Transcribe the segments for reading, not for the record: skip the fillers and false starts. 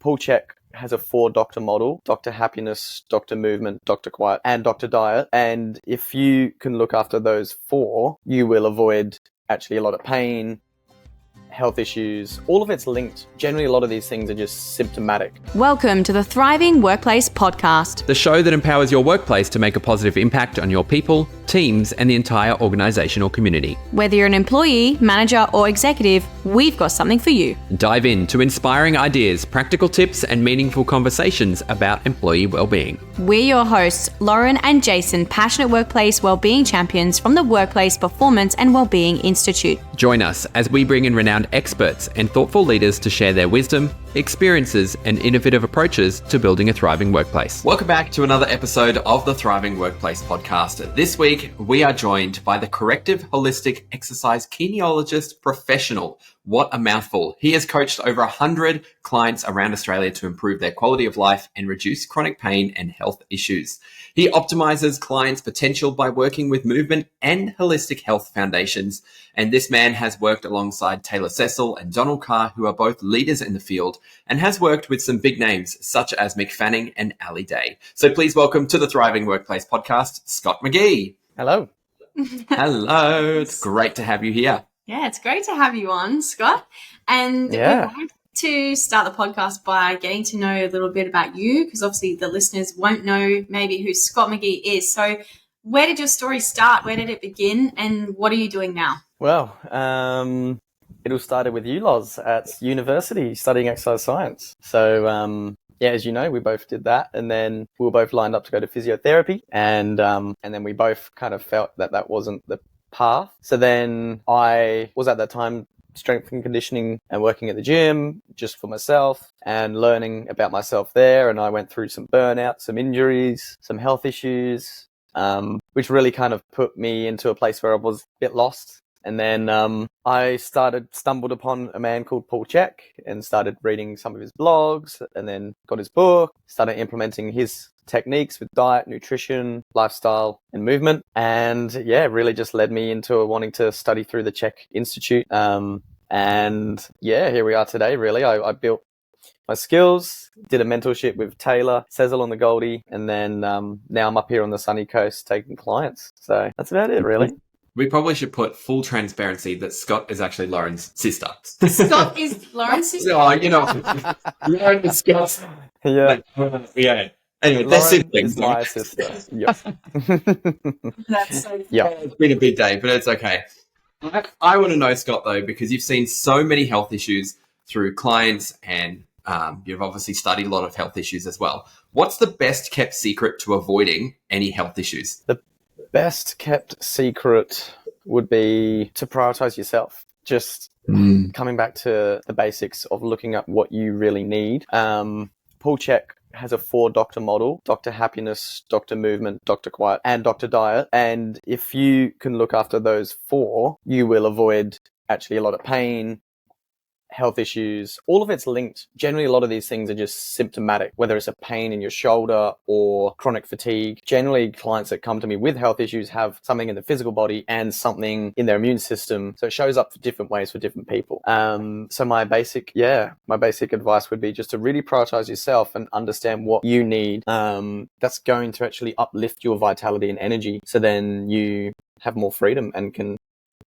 Paul Chek has a 4-doctor model: Dr. Happiness, Dr. Movement, Dr. Quiet, and Dr. Diet. And if you can look after those 4, you will avoid actually a lot of pain, health issues. All of it's linked. Generally, a lot of these things are just symptomatic. Welcome to the Thriving Workplace Podcast, the show that empowers your workplace to make a positive impact on your people, teams, and the entire organisational community. Whether you're an employee, manager, or executive, we've got something for you. Dive into inspiring ideas, practical tips, and meaningful conversations about employee wellbeing. We're your hosts, Lauren and Jason, passionate workplace wellbeing champions from the Workplace Performance and Wellbeing Institute. Join us as we bring in renowned experts and thoughtful leaders to share their wisdom, experiences, and innovative approaches to building a thriving workplace. Welcome back to another episode of the Thriving Workplace Podcast. This week, we are joined by the Corrective Holistic Exercise Kinesiologist Professional. What a mouthful. He has coached over 100 clients around Australia to improve their quality of life and reduce chronic pain and health issues. He optimizes clients' potential by working with movement and holistic health foundations. And this man has worked alongside Taylor Cecil and Donald Carr, who are both leaders in the field, and has worked with some big names such as Mick Fanning and Ali Day. So please welcome to the Thriving Workplace Podcast, Scott McGee. Hello. Hello. It's great to have you here. Yeah, it's great to have you on, Scott. And we wanted to start the podcast by getting to know a little bit about you, because obviously the listeners won't know maybe who Scott McGee is. So where did your story start? Where did it begin? And what are you doing now? Well, it all started with you, Loz, at university studying exercise science. So, as you know, we both did that, and then we were both lined up to go to physiotherapy, and then we both kind of felt that wasn't the path. So then I was at that time strength and conditioning and working at the gym just for myself and learning about myself there. And I went through some burnout, some injuries, some health issues, which really kind of put me into a place where I was a bit lost. And then I stumbled upon a man called Paul Chek and started reading some of his blogs, and then got his book, started implementing his techniques with diet, nutrition, lifestyle, and movement. And really just led me into wanting to study through the Chek Institute. Here we are today, really. I built my skills, did a mentorship with Taylor Cecil on the Goldie, and then now I'm up here on the sunny coast taking clients. So that's about it, really. We probably should put full transparency that Scott is actually Lauren's sister. Scott is Lauren's sister? Lauren is Scott's. Yeah. Anyway, they're siblings. My sister. Yep. That's so funny. Yeah. It's been a big day, but it's okay. I want to know, Scott, though, because you've seen so many health issues through clients, and you've obviously studied a lot of health issues as well. What's the best kept secret to avoiding any health issues? The best kept secret would be to prioritize yourself. Just coming back to the basics of looking at what you really need. Paul Chek has a 4-doctor model: Dr. Happiness, Dr. Movement, Dr. Quiet, and Dr. Diet. And if you can look after those 4, you will avoid actually a lot of pain, health issues. All of it's linked. Generally, a lot of these things are just symptomatic, whether it's a pain in your shoulder or chronic fatigue. Generally, clients that come to me with health issues have something in the physical body and something in their immune system. So it shows up for different ways for different people. So my basic advice would be just to really prioritize yourself and understand what you need. That's going to actually uplift your vitality and energy. So then you have more freedom and can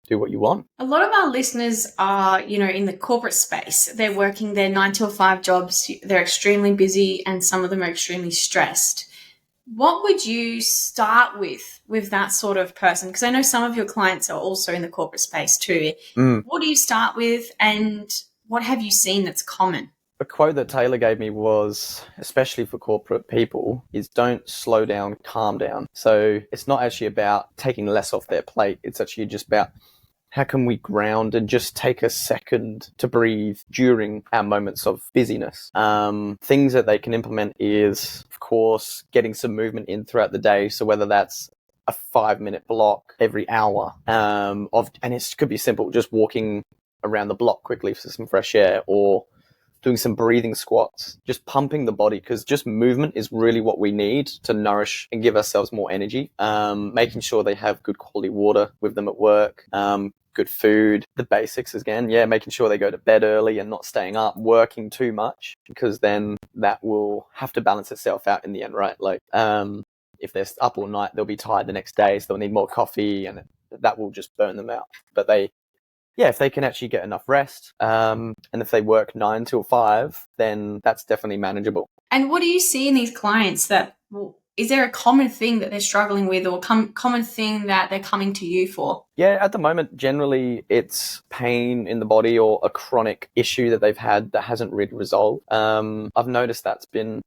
do what you want. A lot of our listeners are, in the corporate space. They're working their 9 to 5 jobs. They're extremely busy, and some of them are extremely stressed. What would you start with that sort of person? Because I know some of your clients are also in the corporate space too. What do you start with, and what have you seen that's common? A quote that Taylor gave me was, especially for corporate people, is don't slow down, calm down. So it's not actually about taking less off their plate. It's actually just about how can we ground and just take a second to breathe during our moments of busyness. Things that they can implement is, of course, getting some movement in throughout the day. So whether that's a 5-minute block every hour, and it could be simple, just walking around the block quickly for some fresh air, or doing some breathing squats, just pumping the body, because just movement is really what we need to nourish and give ourselves more energy. Making sure they have good quality water with them at work, good food, the basics again. Yeah, making sure they go to bed early and not staying up, working too much, because then that will have to balance itself out in the end, right? Like, if they're up all night, they'll be tired the next day, so they'll need more coffee, and that will just burn them out. But if they can actually get enough rest, and if they work 9 till 5, then that's definitely manageable. And what do you see in these clients is there a common thing that they're struggling with, or common thing that they're coming to you for? Yeah, at the moment, generally it's pain in the body or a chronic issue that they've had that hasn't really resolved. I've noticed that's been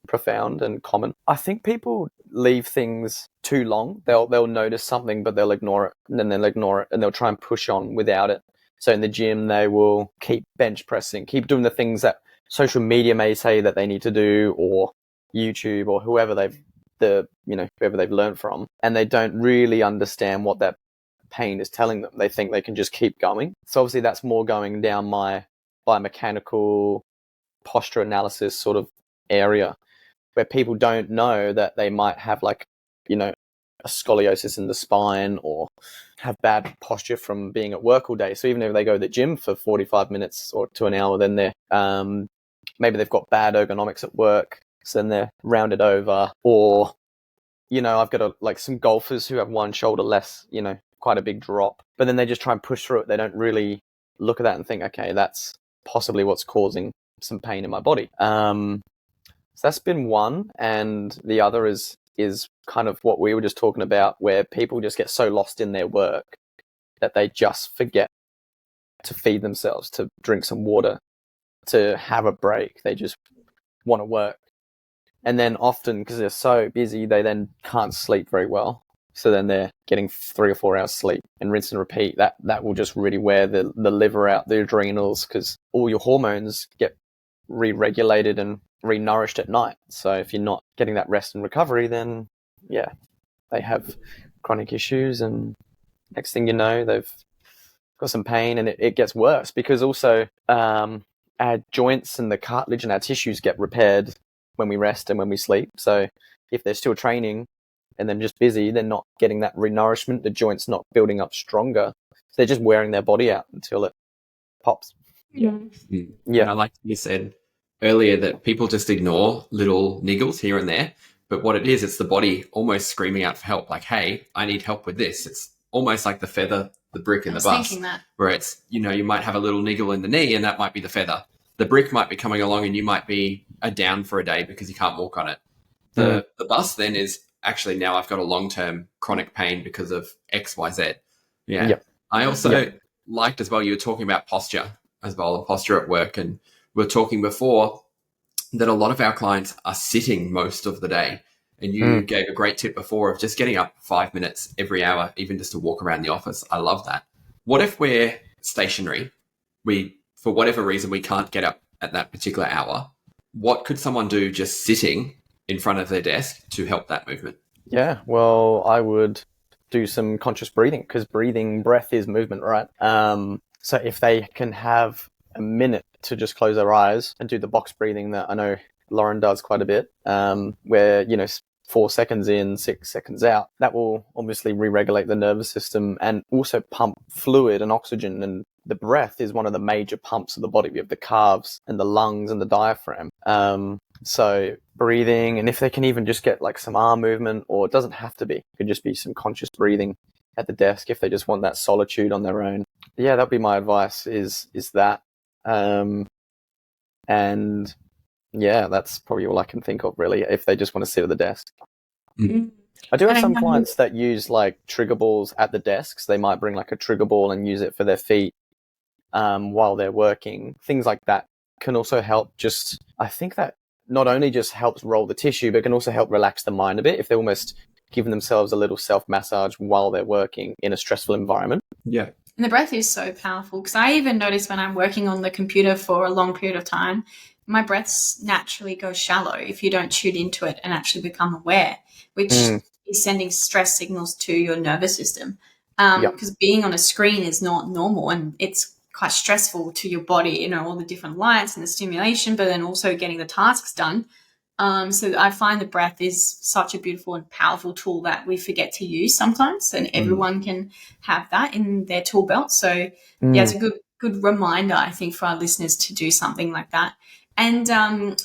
profound and common. I think people leave things too long. They'll notice something, but they'll ignore it, and then they'll ignore it, and they'll try and push on without it. So in the gym, they will keep bench pressing, keep doing the things that social media may say that they need to do, or YouTube, or whoever they've learned from, and they don't really understand what that pain is telling them. They think they can just keep going. So obviously that's more going down my biomechanical posture analysis sort of area, where people don't know that they might have a scoliosis in the spine or have bad posture from being at work all day. So even if they go to the gym for 45 minutes or to an hour, then they're maybe they've got bad ergonomics at work, so then they're rounded over. Or I've got some golfers who have one shoulder less, quite a big drop, but then they just try and push through it. They don't really look at that and think, okay, that's possibly what's causing some pain in my body. So that's been one. And the other is kind of what we were just talking about, where people just get so lost in their work that they just forget to feed themselves, to drink some water, to have a break. They just want to work. And then often, because they're so busy, they then can't sleep very well. So then they're getting 3 or 4 hours sleep and rinse and repeat. That will just really wear the liver out, the adrenals, because all your hormones get re-regulated and re-nourished at night. So if you're not getting that rest and recovery, then they have chronic issues, and next thing you know, they've got some pain, and it gets worse, because also our joints and the cartilage and our tissues get repaired when we rest and when we sleep. So if they're still training and they're just busy, they're not getting that re-nourishment, the joint's not building up stronger. So they're just wearing their body out until it pops. Yeah. Yeah. And I like you said earlier that people just ignore little niggles here and there. But what it is, it's the body almost screaming out for help. Like, hey, I need help with this. It's almost like the feather, the brick in the bus. Thinking that. Where it's, you might have a little niggle in the knee, and that might be the feather. The brick might be coming along and you might be down for a day because you can't walk on it. The bus then is actually, now I've got a long-term chronic pain because of X, Y, Z. Yeah. Yep. I also liked as well, you were talking about posture as well, and posture at work. And we were talking before that a lot of our clients are sitting most of the day. And you gave a great tip before of just getting up 5 minutes every hour, even just to walk around the office. I love that. What if we're stationary? For whatever reason, we can't get up at that particular hour. What could someone do just sitting in front of their desk to help that movement? Yeah, well, I would do some conscious breathing, because breath is movement, right? So if they can have a minute to just close their eyes and do the box breathing that I know Lauren does quite a bit, where, 4 seconds in, 6 seconds out, that will obviously re-regulate the nervous system and also pump fluid and oxygen. And the breath is one of the major pumps of the body. We have the calves and the lungs and the diaphragm. So breathing, and if they can even just get some arm movement, or it doesn't have to be, it could just be some conscious breathing at the desk if they just want that solitude on their own. Yeah, that'd be my advice, is that. And yeah, that's probably all I can think of, really, if they just want to sit at the desk. Mm-hmm. I do have some clients that use trigger balls at the desks. They might bring a trigger ball and use it for their feet while they're working. Things like that can also help. I think that not only just helps roll the tissue, but can also help relax the mind a bit, if they're almost giving themselves a little self-massage while they're working in a stressful environment. Yeah. And the breath is so powerful, because I even notice when I'm working on the computer for a long period of time, my breaths naturally go shallow if you don't tune into it and actually become aware, which is sending stress signals to your nervous system. Because being on a screen is not normal, and it's quite stressful to your body, all the different lights and the stimulation, but then also getting the tasks done. So I find the breath is such a beautiful and powerful tool that we forget to use sometimes, and everyone can have that in their tool belt. So it's a good reminder, I think, for our listeners to do something like that. And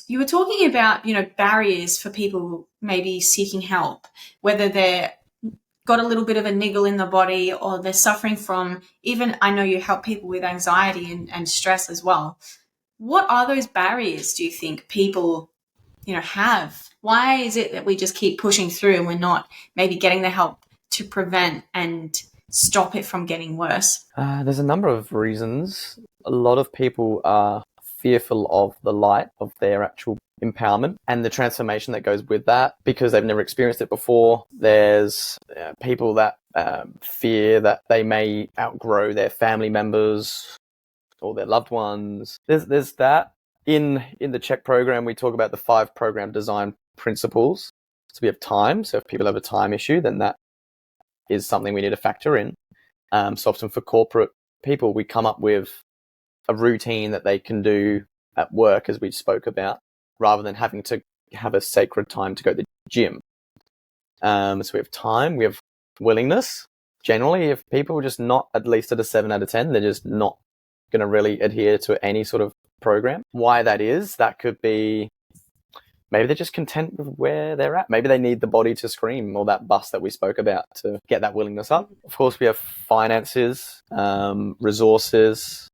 you were talking about, barriers for people maybe seeking help, whether they're got a little bit of a niggle in the body or they're suffering from, even I know you help people with anxiety and stress as well. What are those barriers, do you think, people have? Why is it that we just keep pushing through and we're not maybe getting the help to prevent and stop it from getting worse? There's a number of reasons. A lot of people are fearful of the light of their actual empowerment and the transformation that goes with that because they've never experienced it before. There's people that fear that they may outgrow their family members or their loved ones. There's that. In the Chek program, we talk about the 5 program design principles. So we have time. So if people have a time issue, then that is something we need to factor in. So often for corporate people, we come up with a routine that they can do at work, as we spoke about, rather than having to have a sacred time to go to the gym. So we have time, we have willingness. Generally, if people are just not at least at a 7 out of 10, they're just not going to really adhere to any sort of program. Why that is, that could be maybe they're just content with where they're at. Maybe they need the body to scream, or that bus that we spoke about to get that willingness up. Of course, we have finances, resources.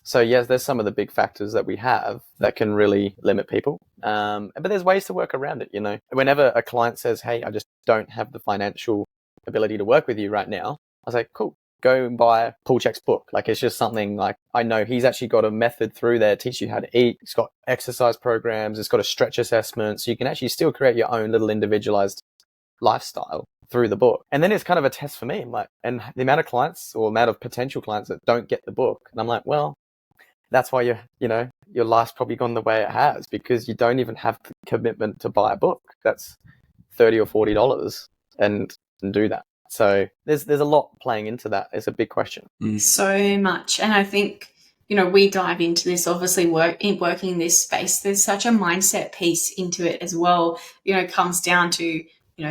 So yes, there's some of the big factors that we have that can really limit people. But there's ways to work around it, Whenever a client says, hey, I just don't have the financial ability to work with you right now, I say, cool, go and buy Paul Chek's book. Like, it's just something like, I know he's actually got a method through there, teach you how to eat. It's got exercise programs. It's got a stretch assessment. So you can actually still create your own little individualized lifestyle through the book. And then it's kind of a test for me. I'm like, and the amount of clients or amount of potential clients that don't get the book. And I'm like, well, that's why your life's probably gone the way it has, because you don't even have the commitment to buy a book. That's $30 or $40 and do that. So there's a lot playing into that. It's a big question. So much. And I think, we dive into this, obviously working in this space. There's such a mindset piece into it as well. It comes down to,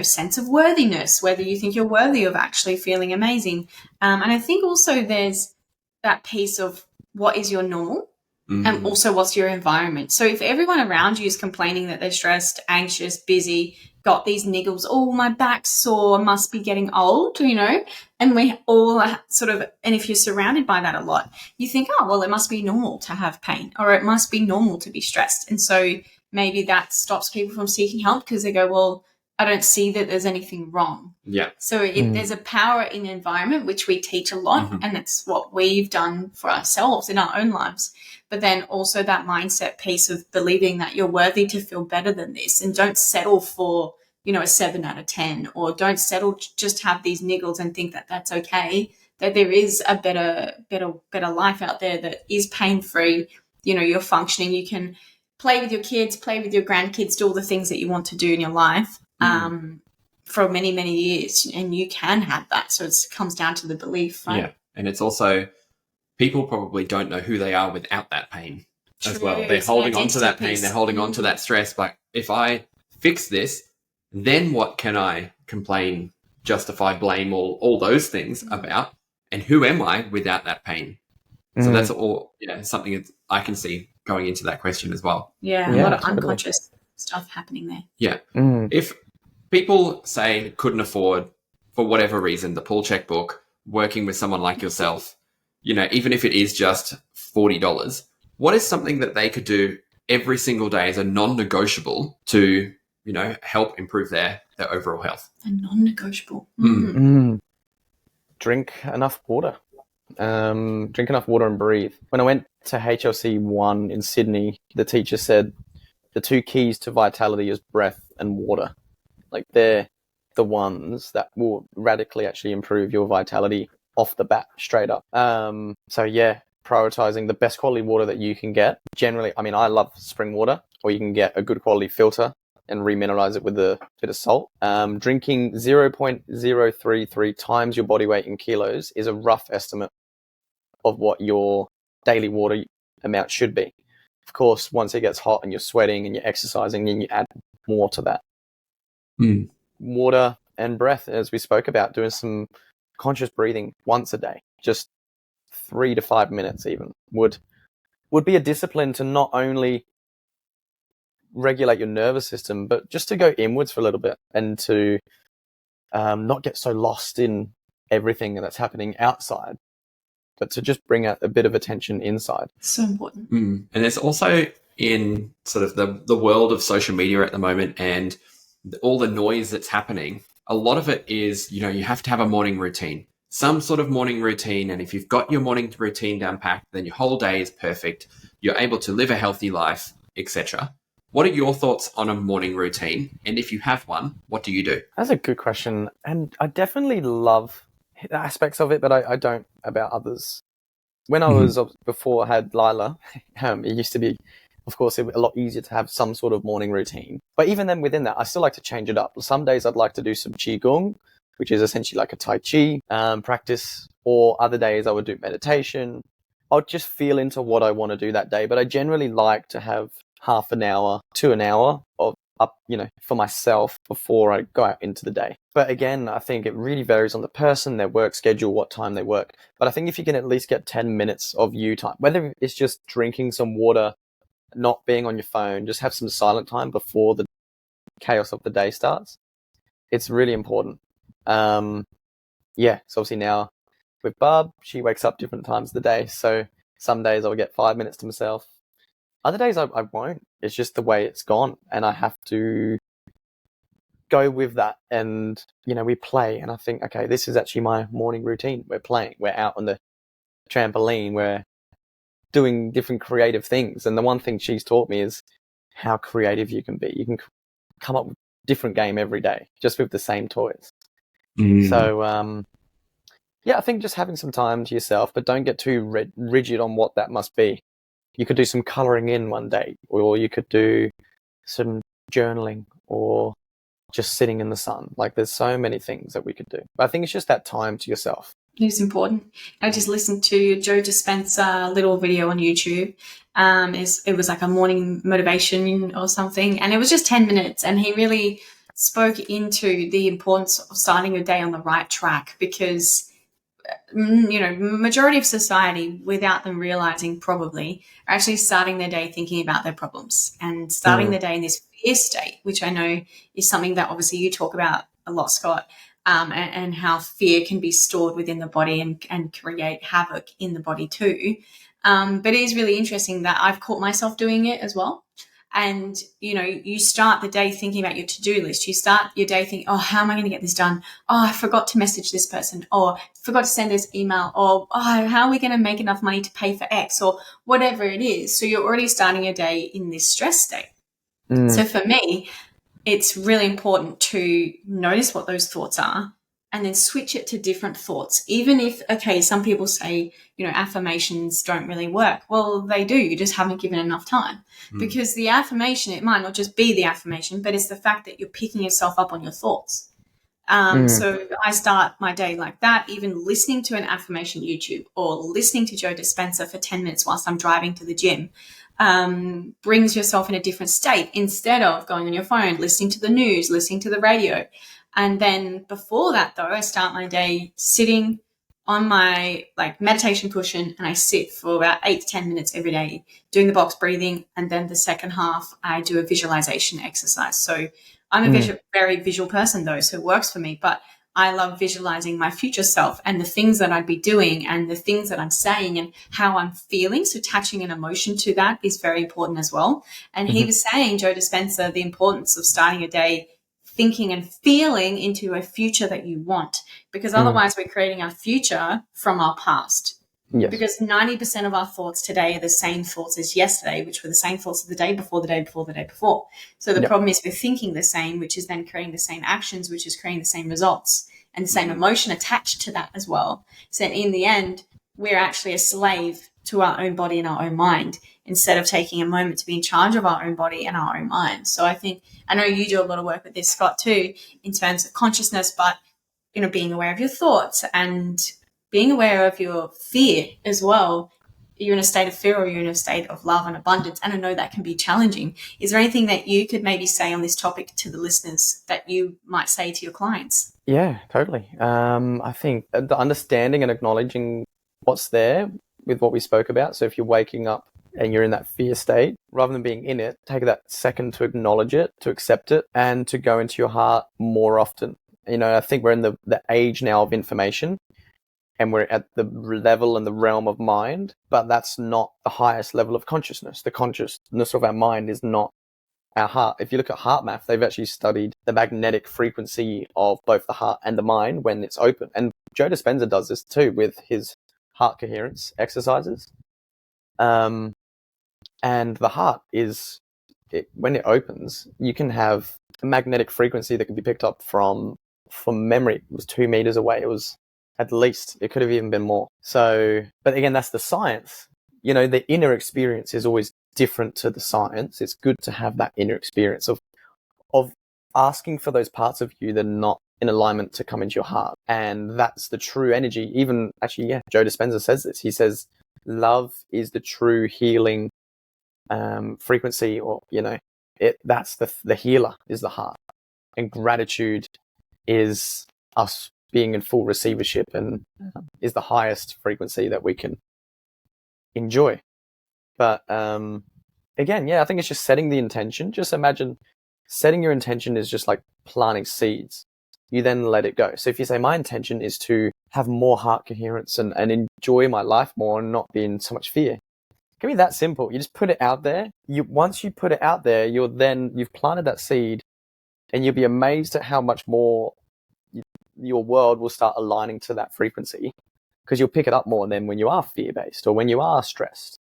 sense of worthiness, whether you think you're worthy of actually feeling amazing. And I think also there's that piece of what is your normal and also what's your environment. So if everyone around you is complaining that they're stressed, anxious, busy, got these niggles, oh, my back's sore, must be getting old, and we all sort of, and if you're surrounded by that a lot, you think, oh, well, it must be normal to have pain, or it must be normal to be stressed. And so maybe that stops people from seeking help because they go, well, I don't see that there's anything wrong. Yeah. So there's a power in the environment, which we teach a lot, and that's what we've done for ourselves in our own lives. But then also that mindset piece of believing that you're worthy to feel better than this, and don't settle for, a 7 out of 10, or don't settle just have these niggles and think that that's okay, that there is a better life out there that is pain-free. You're functioning. You can play with your kids, play with your grandkids, do all the things that you want to do in your life for many, many years, and you can have that. So it comes down to the belief, right? Yeah, and it's also, people probably don't know who they are without that pain as well. They're holding on to that pain. They're holding on to that stress. Like, if I fix this, then what can I complain, justify, blame, all those things about? And who am I without that pain? So that's all, something that I can see going into that question as well. Yeah, a lot of unconscious stuff happening there. Yeah. If people say couldn't afford, for whatever reason, the Paul Chek book, working with someone like yourself, even if it is just $40, what is something that they could do every single day as a non-negotiable to, help improve their overall health? A non-negotiable. Drink enough water. Drink enough water and breathe. When I went to HLC 1 in Sydney, the teacher said the 2 keys to vitality is breath and water. Like, they're the ones that will radically actually improve your vitality off the bat, straight up. So yeah, prioritizing the best quality water that you can get. Generally, I love spring water, or you can get a good quality filter and remineralize it with a bit of salt. Drinking 0.033 times your body weight in kilos is a rough estimate of what your daily water amount should be. Of course, once it gets hot and you're sweating and you're exercising, then you add more to that. Water and breath, as we spoke about, doing some conscious breathing once a day, just 3 to 5 minutes even, would be a discipline to not only regulate your nervous system, but just to go inwards for a little bit and to not get so lost in everything that's happening outside, but to just bring a bit of attention inside. So important. And there's also, in sort of the world of social media at the moment and all the noise that's happening, a lot of it is, you have to have a morning routine, some sort of morning routine. And if you've got your morning routine down packed, then your whole day is perfect. You're able to live a healthy life, etc. What are your thoughts on a morning routine? And if you have one, what do you do? That's a good question. And I definitely love aspects of it, but I don't about others. When I was before I had Lila, it used to be, of course, a lot easier to have some sort of morning routine. But even then within that, I still like to change it up. Some days I'd like to do some Qigong, which is essentially like a Tai Chi practice, or other days I would do meditation. I'll just feel into what I want to do that day. But I generally like to have half an hour to an hour of for myself before I go out into the day. But again, I think it really varies on the person, their work schedule, what time they work. But I think if you can at least get 10 minutes of you time, whether it's just drinking some water, not being on your phone, just have some silent time before the chaos of the day starts, it's really important. So obviously now with Barb, she wakes up different times of the day. So some days I'll get 5 minutes to myself. Other days I won't. It's just the way it's gone, and I have to go with that. And, we play, and I think, okay, this is actually my morning routine. We're playing. We're out on the trampoline. We're doing different creative things. And the one thing she's taught me is how creative you can be. You can come up with a different game every day, just with the same toys. So, I think just having some time to yourself, but don't get too rigid on what that must be. You could do some colouring in one day, or you could do some journaling, or just sitting in the sun. Like, there's so many things that we could do. But I think it's just that time to yourself. It's important. I just listened to Joe Dispenza little video on YouTube. It was like a morning motivation or something, and it was just 10 minutes, and he really spoke into the importance of starting your day on the right track, because majority of society, without them realizing probably, are actually starting their day thinking about their problems and starting the day in this fear state, which I know is something that obviously you talk about a lot, Scott, and how fear can be stored within the body and create havoc in the body too. But it is really interesting that I've caught myself doing it as well. And, you start the day thinking about your to-do list. You start your day thinking, oh, how am I going to get this done? Oh, I forgot to message this person, or forgot to send this email, or how are we going to make enough money to pay for X, or whatever it is. So you're already starting your day in this stress state. So for me, it's really important to notice what those thoughts are and then switch it to different thoughts. Even if, some people say, affirmations don't really work. Well, they do. You just haven't given enough time. Because the affirmation, it might not just be the affirmation, but it's the fact that you're picking yourself up on your thoughts. So I start my day like that, even listening to an affirmation YouTube or listening to Joe Dispenza for 10 minutes whilst I'm driving to the gym. Brings yourself in a different state instead of going on your phone, listening to the news, listening to the radio. And then before that, though, I start my day sitting on my meditation cushion, and I sit for about 8 to 10 minutes every day doing the box breathing. And then the second half, I do a visualization exercise. So I'm a very visual person, though, so it works for me. But I love visualizing my future self and the things that I'd be doing and the things that I'm saying and how I'm feeling. So attaching an emotion to that is very important as well. And he was saying, Joe Dispenza, the importance of starting a day thinking and feeling into a future that you want, because otherwise we're creating our future from our past. Yes. Because 90% of our thoughts today are the same thoughts as yesterday, which were the same thoughts of the day before, the day before, the day before. So the problem is we're thinking the same, which is then creating the same actions, which is creating the same results and the same emotion attached to that as well. So in the end, we're actually a slave to our own body and our own mind, instead of taking a moment to be in charge of our own body and our own mind. So I know you do a lot of work with this, Scott, too, in terms of consciousness, but, being aware of your thoughts and being aware of your fear as well. You're in a state of fear or you're in a state of love and abundance. And I know that can be challenging. Is there anything that you could maybe say on this topic to the listeners that you might say to your clients? Yeah, totally. I think the understanding and acknowledging what's there with what we spoke about. So if you're waking up and you're in that fear state, rather than being in it, take that second to acknowledge it, to accept it, and to go into your heart more often. I think we're in the age now of information, and we're at the level and the realm of mind, but that's not the highest level of consciousness. The consciousness of our mind is not our heart. If you look at heart math, they've actually studied the magnetic frequency of both the heart and the mind when it's open. And Joe Dispenza does this too with his heart coherence exercises. And the heart when it opens, you can have a magnetic frequency that can be picked up from memory. It was 2 meters away. It was at least, it could have even been more. So, but again, that's the science. The inner experience is always different to the science. It's good to have that inner experience of asking for those parts of you that are not in alignment to come into your heart. And that's the true energy. Even actually, yeah, Joe Dispenza says this. He says, love is the true healing frequency, or, that's the healer is the heart. And gratitude is us being in full receivership, and is the highest frequency that we can enjoy. But again, yeah, I think it's just setting the intention. Just imagine setting your intention is just like planting seeds. You then let it go. So if you say, my intention is to have more heart coherence and enjoy my life more and not be in so much fear. It can be that simple. You just put it out there. Once you put it out there, you've planted that seed, and you'll be amazed at how much more your world will start aligning to that frequency, because you'll pick it up more than when you are fear-based or when you are stressed.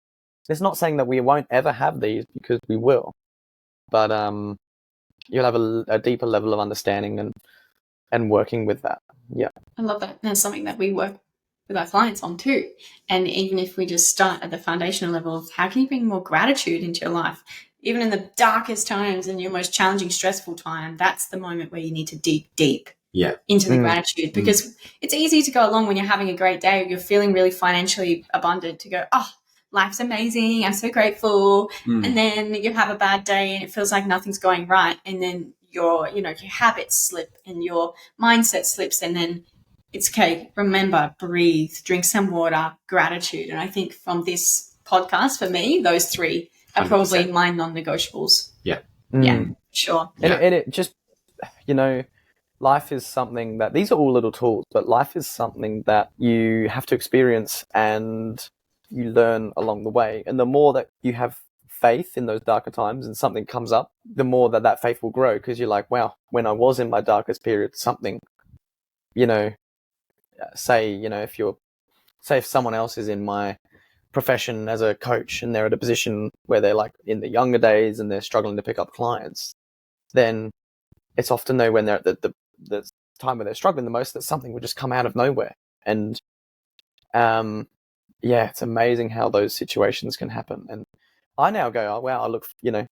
It's not saying that we won't ever have these, because we will, but you'll have a deeper level of understanding and working with that. Yeah. I love that. That's something that we work with our clients on too. And even if we just start at the foundational level of how can you bring more gratitude into your life, even in the darkest times and your most challenging, stressful time, that's the moment where you need to dig deep into the gratitude, because it's easy to go along when you're having a great day, you're feeling really financially abundant, to go, oh, life's amazing, I'm so grateful. And then you have a bad day and it feels like nothing's going right. And then your habits slip and your mindset slips, and then it's okay. Remember, breathe, drink some water, gratitude. And I think from this podcast, for me, those three are 100%. Probably my non-negotiables. Yeah. Yeah, sure. And it just, life is something that, these are all little tools, but life is something that you have to experience and you learn along the way. And the more that you have faith in those darker times and something comes up, the more that faith will grow, because you're like, wow, when I was in my darkest period, something, if someone else is in my profession as a coach and they're at a position where they're like in the younger days and they're struggling to pick up clients, then it's often though when they're at the time where they're struggling the most, that something will just come out of nowhere. And it's amazing how those situations can happen. And I now go, oh wow,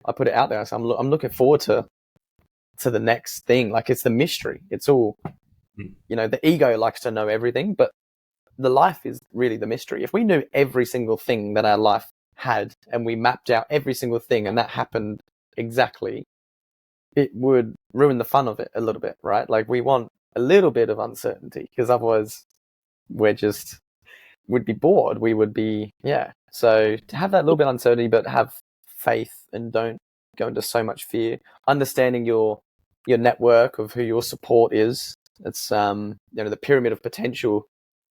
I put it out there. So I'm looking forward to the next thing. Like, it's the mystery. It's all, the ego likes to know everything, but the life is really the mystery. If we knew every single thing that our life had, and we mapped out every single thing, and that happened exactly, it would ruin the fun of it a little bit, right? Like, we want a little bit of uncertainty, because otherwise we'd be bored. We would be, So to have that little bit of uncertainty, but have faith and don't go into so much fear. Understanding your network of who your support is. It's the pyramid of potential.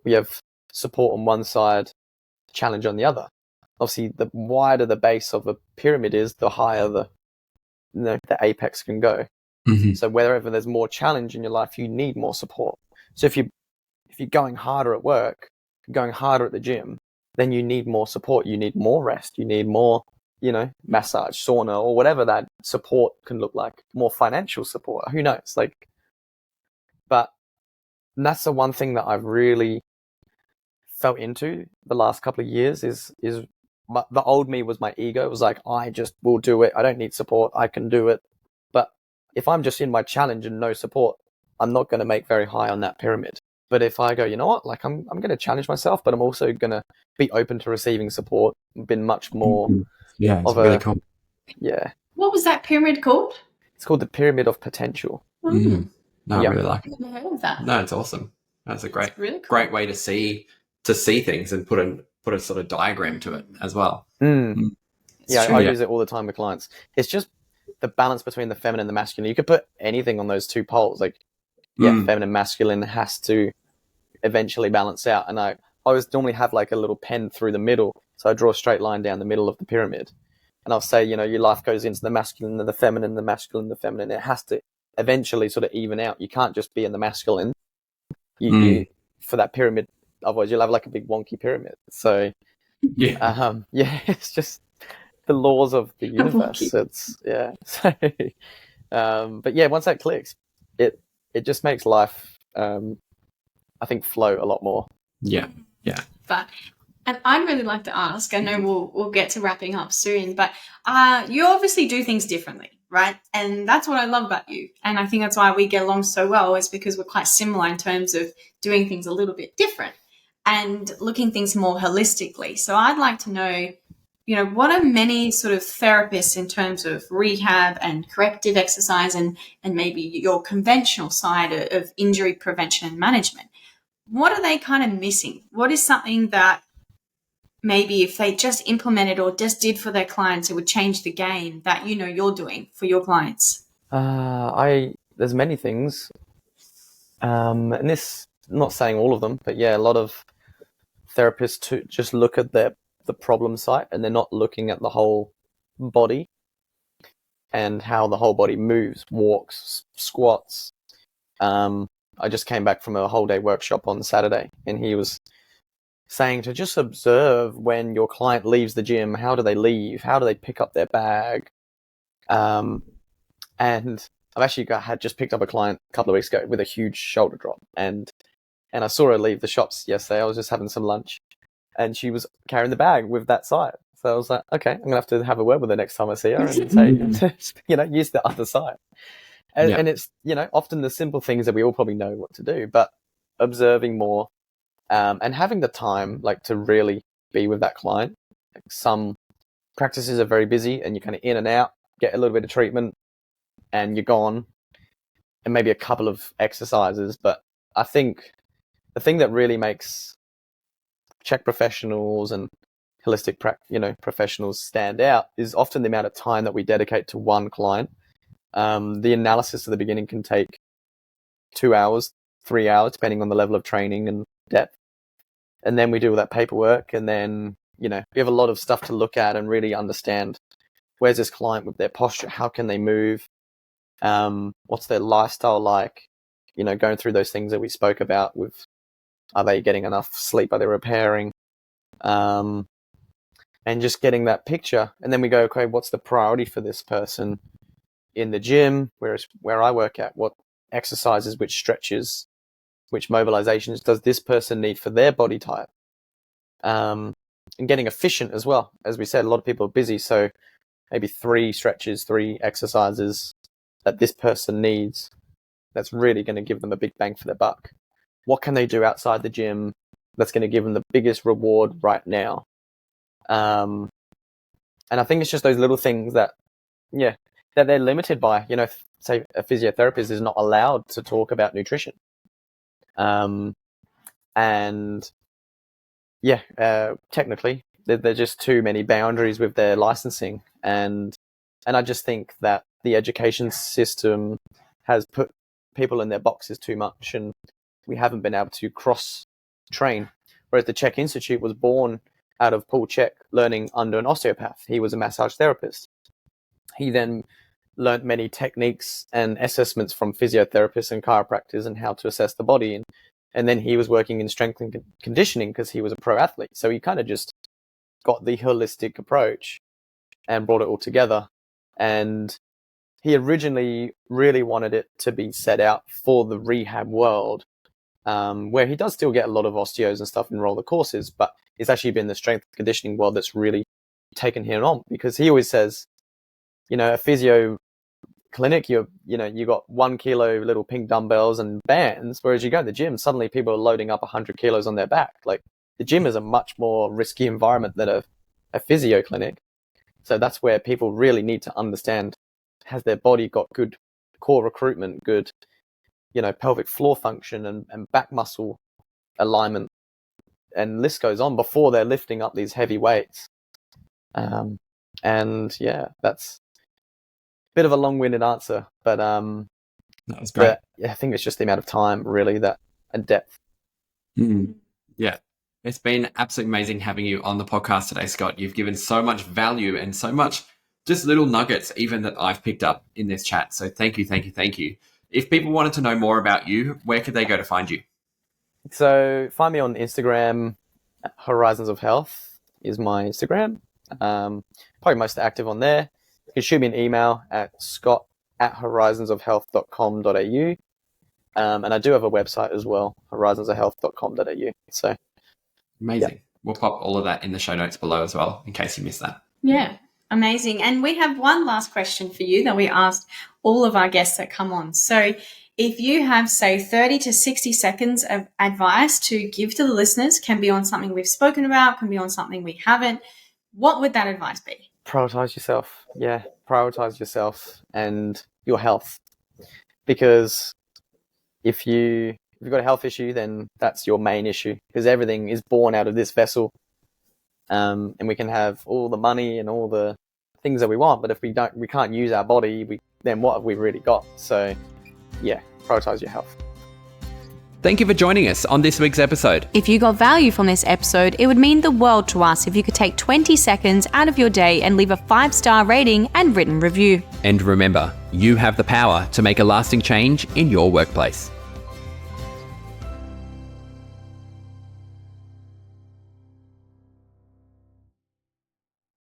We have support on one side, challenge on the other. Obviously, the wider the base of a pyramid is, the higher the apex can go. Mm-hmm. So wherever there's more challenge in your life, you need more support. So if you're going harder at work, going harder at the gym, then you need more support. You need more rest. You need more, massage, sauna, or whatever that support can look like. More financial support. Who knows? But that's the one thing that I've really felt into the last couple of years is the old me was my ego. It was like, I just will do it. I don't need support. I can do it. But if I'm just in my challenge and no support, I'm not going to make very high on that pyramid. But if I go, you know what, like I'm going to challenge myself, but I'm also going to be open to receiving support. Been much more it's of really cool. Yeah. What was that pyramid called? It's called the Pyramid of Potential. No, I really like it. I've never heard of that. No, it's awesome. That's a great, really cool. great way to see things and put a sort of diagram to it as well. Yeah, I use it all the time with clients. It's just the balance between the feminine and the masculine. You could put anything on those two poles. Like, feminine, masculine has to eventually balance out. And I always normally have like a little pen through the middle. So I draw a straight line down the middle of the pyramid. And I'll say, you know, your life goes into the masculine and the feminine, the masculine, the feminine. It has to eventually sort of even out. You can't just be in the masculine. You for that pyramid, otherwise you'll have like a big wonky pyramid. So it's just the laws of the universe. It's So, but yeah, once that clicks, it just makes life, I think, flow a lot more. Yeah. But, and I'd really like to ask, I know we'll get to wrapping up soon, but you obviously do things differently, right? And that's what I love about you. And I think that's why we get along so well, is because we're quite similar in terms of doing things a little bit different and looking things more holistically. So I'd like to know, you know, what are many sort of therapists in terms of rehab and corrective exercise and maybe your conventional side of injury prevention and management? What are they kind of missing? What is something that maybe if they just implemented or just did for their clients, it would change the game that, you know, you're doing for your clients? There's many things. And this, not saying all of them, but yeah, a lot of therapists to just look at the problem site and they're not looking at the whole body and how the whole body moves, walks, squats. I just came back from a whole day workshop on Saturday, and he was saying to just observe when your client leaves the gym. How do they leave? How do they pick up their bag? And I've actually had just picked up a client a couple of weeks ago with a huge shoulder drop, and I saw her leave the shops yesterday. I was just having some lunch, and she was carrying the bag with that side. So I was like, okay, I'm gonna have to have a word with her next time I see her and say, you know, use the other side. And it's, you know, often the simple things that we all probably know what to do, but observing more, and having the time, like, to really be with that client. Like, some practices are very busy and you're kind of in and out, get a little bit of treatment and you're gone, and maybe a couple of exercises. But I think the thing that really makes Chek professionals and holistic professionals stand out is often the amount of time that we dedicate to one client. The analysis at the beginning can take 2 hours, 3 hours, depending on the level of training and depth. And then we do all that paperwork, and then, you know, we have a lot of stuff to look at and really understand, where's this client with their posture? How can they move? What's their lifestyle like? You know, going through those things that we spoke about with, are they getting enough sleep? Are they repairing? And just getting that picture. And then we go, okay, what's the priority for this person in the gym, where I work at? What exercises, which stretches, which mobilizations does this person need for their body type? And getting efficient as well. As we said, a lot of people are busy, so maybe 3 stretches, 3 exercises that this person needs, that's really going to give them a big bang for their buck. What can they do outside the gym that's going to give them the biggest reward right now? And I think it's just those little things that they're limited by. You know, say a physiotherapist is not allowed to talk about nutrition. Technically, there are just too many boundaries with their licensing. And I just think that the education system has put people in their boxes too much, and we haven't been able to cross-train. Whereas the Chek Institute was born out of Paul Chek learning under an osteopath. He was a massage therapist. He then learned many techniques and assessments from physiotherapists and chiropractors and how to assess the body. And then he was working in strength and conditioning because he was a pro athlete. So he kind of just got the holistic approach and brought it all together. And he originally really wanted it to be set out for the rehab world, where he does still get a lot of osteos and stuff enroll the courses, but it's actually been the strength and conditioning world that's really taken him on, because he always says, you know, a physio clinic, you got 1 kilo little pink dumbbells and bands, whereas you go to the gym, suddenly people are loading up 100 kilos on their back. Like, the gym is a much more risky environment than a physio clinic. So that's where people really need to understand, has their body got good core recruitment, good, pelvic floor function and back muscle alignment, and list goes on, before they're lifting up these heavy weights. And yeah, that's a bit of a long-winded answer, but that was great. I think it's just the amount of time, really, and depth. Yeah. It's been absolutely amazing having you on the podcast today, Scott. You've given so much value and so much just little nuggets even that I've picked up in this chat. So thank you, thank you, thank you. If people wanted to know more about you, where could they go to find you? So find me on Instagram. Horizons of Health is my Instagram. Probably most active on there. You can shoot me an email at scott@horizonsofhealth.com.au. And I do have a website as well, horizonsofhealth.com.au. So amazing. Yeah. We'll pop all of that in the show notes below as well, in case you missed that. Yeah, amazing. And we have one last question for you that we asked all of our guests that come on. So if you have, say, 30 to 60 seconds of advice to give to the listeners, can be on something we've spoken about, can be on something we haven't, what would that advice be? Prioritize yourself. Yeah, prioritize yourself and your health. Because if you've got a health issue, then that's your main issue, because everything is born out of this vessel. And we can have all the money and all the things that we want, but if we can't use our body, then what have we really got? So yeah, prioritize your health. Thank you for joining us on this week's episode. If you got value from this episode, it would mean the world to us if you could take 20 seconds out of your day and leave a 5-star rating and written review. And remember, you have the power to make a lasting change in your workplace.